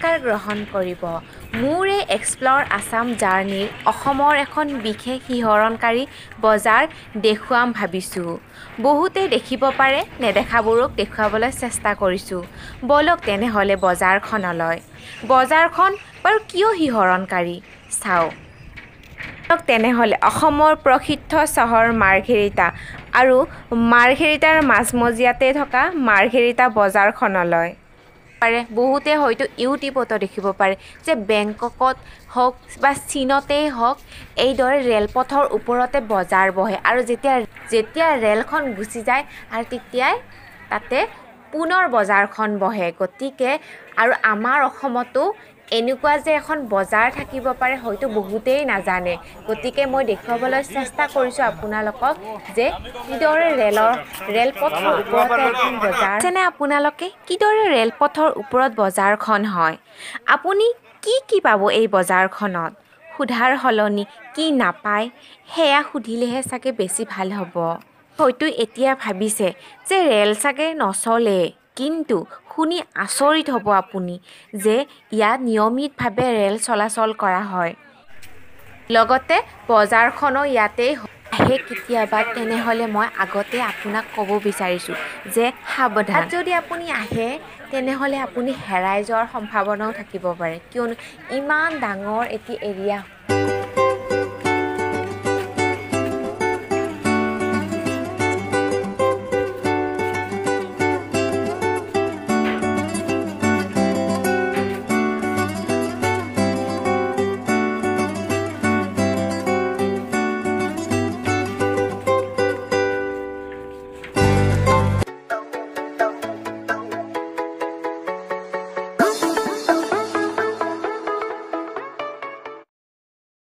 পুৰস্কাৰ গ্ৰহণ কৰিব। মোৰ এই এক্সপ্ল'ৰ আছাম জাৰ্ণিৰ অসমৰ এখন বিশেষ শিহৰণকাৰী বজাৰ দেখুৱাম ভাবিছোঁ। বহুতেই দেখিব পাৰে, নেদেখাবোৰক দেখুৱাবলৈ চেষ্টা কৰিছোঁ। ব'লক তেনেহ'লে বজাৰখনলৈ। বজাৰখন বাৰু কিয় শিহৰণকাৰী চাওঁ। তেনেহ'লে অসমৰ প্ৰসিদ্ধ চহৰ মাৰ্ঘেৰিটা আৰু মাৰ্ঘেৰিটাৰ মাজমজিয়াতে থকা মাৰ্ঘেৰিটা বজাৰখনলৈ। বহুতে হয়তো ইউটিউবতো দেখিব পাৰে যে বেংককত হওক বা চীনতেই হওক এইদৰে ৰেলপথৰ ওপৰতে বজাৰ বহে আৰু যেতিয়া ৰেলখন গুচি যায় আৰু তেতিয়াই তাতে পুনৰ বজাৰখন বহে। গতিকে আৰু আমাৰ অসমতো এনেকুৱা যে এখন বজাৰ থাকিব পাৰে হয়তো বহুতেই নাজানে। গতিকে মই দেখুৱাবলৈ চেষ্টা কৰিছোঁ আপোনালোকক যে কিদৰে ৰেলপথৰ ওপৰতে এখন বজাৰ যেনে আপোনালোকে কিদৰে ৰেলপথৰ ওপৰত বজাৰখন হয়। আপুনি কি পাব এই বজাৰখনত সোধাৰ সলনি কি নাপায় সেয়া সুধিলেহে চাগে বেছি ভাল হ'ব। হয়তো এতিয়া ভাবিছে যে ৰেল চাগে নচলে, কিন্তু শুনি আচৰিত হ'ব আপুনি যে ইয়াত নিয়মিতভাৱে ৰেল চলাচল কৰা হয়। লগতে বজাৰখনো ইয়াতেই আহে কেতিয়াবা। তেনেহ'লে মই আগতে আপোনাক ক'ব বিচাৰিছোঁ যে সাৱধান, যদি আপুনি আহে তেনেহ'লে আপুনি হেৰাই যোৱাৰ সম্ভাৱনাও থাকিব পাৰে, কিয়নো ইমান ডাঙৰ এটি এৰিয়া